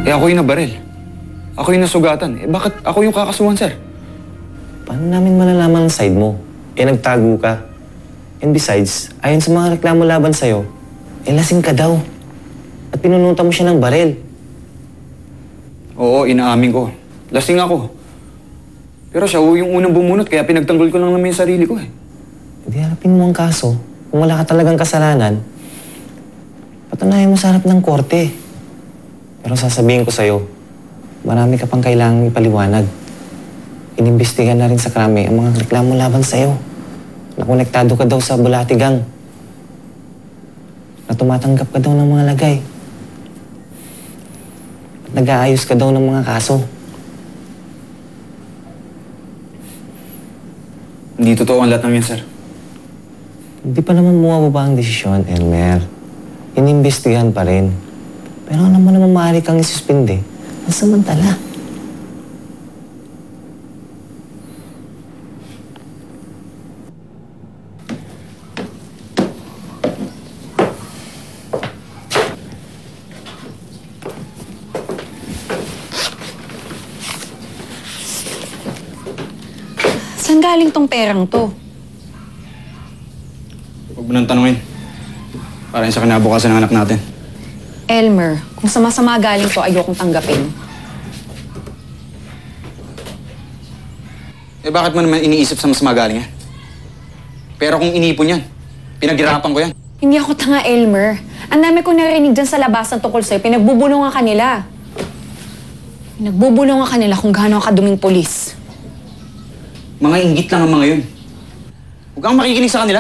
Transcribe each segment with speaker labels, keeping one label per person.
Speaker 1: Eh ako yung nabaril. Ako yung nasugatan. Eh bakit ako yung kakasuhan, sir?
Speaker 2: Paano namin malalaman ang side mo? Eh nagtago ka. And besides, ayon sa mga reklamo laban sa'yo, eh lasing ka daw. At pinunutan mo siya ng baril.
Speaker 1: Oo, inaamin ko. Lasing ako. Pero siya yung unang bumunot, kaya pinagtanggol ko lang naman yung sarili ko eh.
Speaker 2: Hindi harapin mo ang kaso. Kung wala ka talagang kasalanan, patunayan mo sa harap ng korte. Pero sasabihin ko sa'yo, marami ka pang kailangang ipaliwanag. Inimbestigan na rin sa krami ang mga reklamo laban sa'yo. Nakonektado ka daw sa Bulati Gang. Na tumatanggap ka daw ng mga lagay. At nag-aayos ka daw ng mga kaso.
Speaker 1: Hindi totoo ang lahat ng yan, sir.
Speaker 2: Hindi pa naman bumababa ang desisyon, Elmer. Inimbestigahan pa rin. Pero ano mo naman maaari kang isuspinde? Ang samantala.
Speaker 3: Saan galing tong perang to?
Speaker 1: Huwag mo nang tanungin. Para sa kinabukasan ng anak natin.
Speaker 3: Elmer, kung sama-sama galing to, ayokong tanggapin.
Speaker 1: Eh bakit mo naman iniisip sa mas magaling yan? Pero kung inipon yan, pinaghirapan ko yan.
Speaker 3: Hindi ako tanga, Elmer. Ang dami kong narinig dyan sa labasan tungkol sa'yo. Pinagbubulungan ka nila. Pinagbubulungan ka nila kung gaano ka duming polis.
Speaker 1: Mga inggit lang ang mga yun. Huwag kang makikinig sa kanila.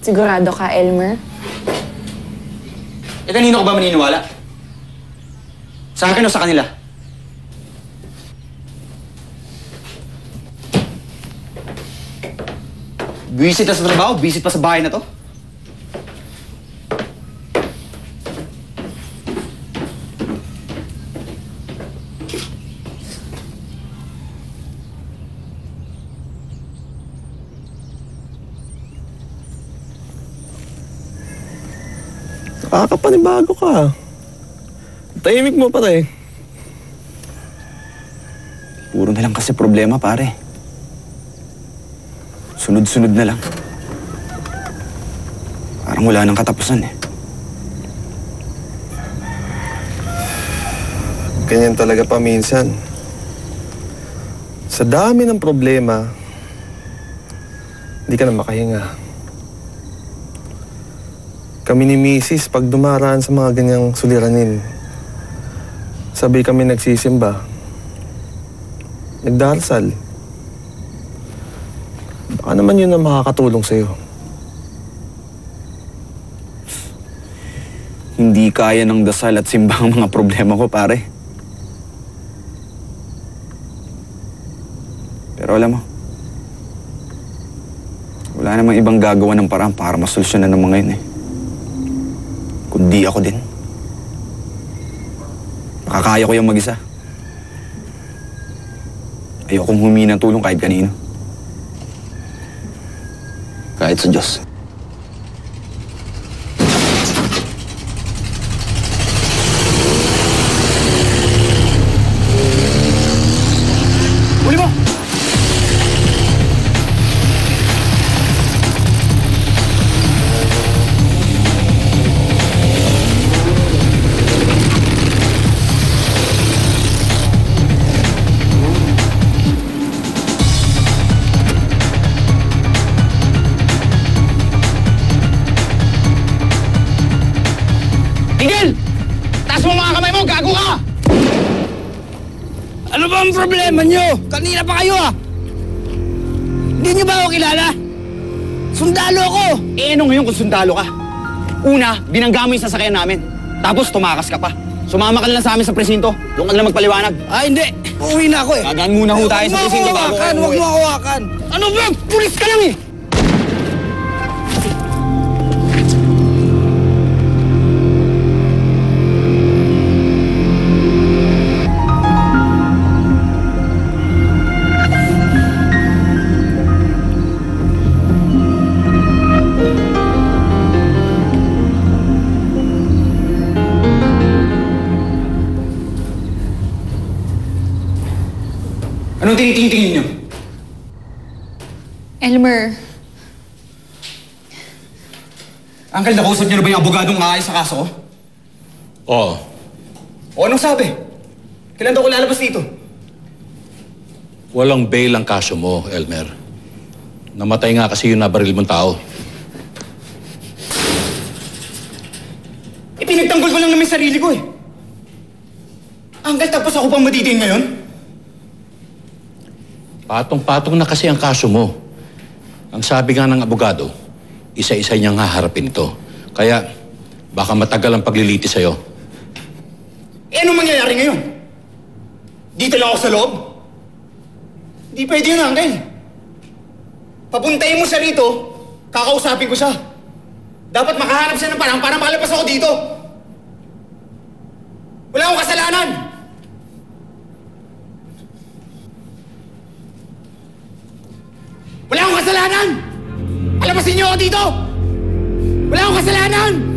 Speaker 3: Sigurado ka, Elmer?
Speaker 1: Eh kanino ko ba maniniwala? Sa akin o sa kanila? Visit na sa trabaho, visit pa sa bahay na to.
Speaker 4: Nakakapanibago ka. Tahimik mo, pare.
Speaker 1: Puro na lang kasi problema, pare. Sunod-sunod na lang. Parang wala nang katapusan eh.
Speaker 4: Ganyan talaga pa minsan. Sa dami ng problema, hindi ka na makahinga. Kami ni Mrs. pag dumaraan sa mga ganyang suliranin, sabay kami nagsisimba. Nagdarasal. Baka naman yun ang makakatulong sa'yo.
Speaker 1: Hindi kaya ng dasal at simba ang mga problema ko, pare. Pero alam mo, wala namang ibang gagawa ng paraan para masolusyonan ng mga yun eh. Kundi ako din. Makakaya ko yung mag-isa. Ayokong humingi ng tulong kahit kanino. Kahit sa Diyos. Huli mo!
Speaker 5: Miguel! Taas mo mga kamay mo! Gago ka! Ano ba ang problema nyo? Kanina pa kayo ah! Hindi nyo ba ako kilala? Sundalo ako!
Speaker 1: Eh ano ngayon kung sundalo ka? Una, binangga mo yung sasakyan namin. Tapos tumakas ka pa. Sumama ka na lang sa amin sa presinto. Doon ka na lang magpaliwanag.
Speaker 5: Ah, hindi! Uuwi na ako eh!
Speaker 1: Gagaan muna ho tayo sa presinto bago kayo
Speaker 5: Huwag
Speaker 1: umuwi.
Speaker 5: mo hawakan! Ano ba? Pulis ka lang eh!
Speaker 1: Anong tinitingin niyo?
Speaker 3: Elmer,
Speaker 1: Uncle, nakausap niyo na ba yung abogadong aayos sa kaso ko?
Speaker 6: Oo.
Speaker 1: O anong sabi? Kailan daw ko lalabas dito?
Speaker 6: Walang bail ang kaso mo, Elmer. Namatay nga kasi yung nabaril mong tao.
Speaker 1: Pinagtanggol ko lang naman yung sarili ko eh. Uncle, tapos ako pang matitiin ngayon?
Speaker 6: Patong-patong na kasi ang kaso mo. Ang sabi nga ng abogado, isa-isa niyang haharapin ito. Kaya, baka matagal ang pagliliti sa'yo.
Speaker 1: Eh, anong mangyayari ngayon? Dito lang ako sa loob? Hindi pwede yun, Uncle. Papuntayin mo siya rito, kakausapin ko siya. Dapat makahanap siya ng parang para makalabas ako dito. Wala akong kasalanan! Wala akong kasalanan! Alabasin niyo ako dito! Wala akong kasalanan!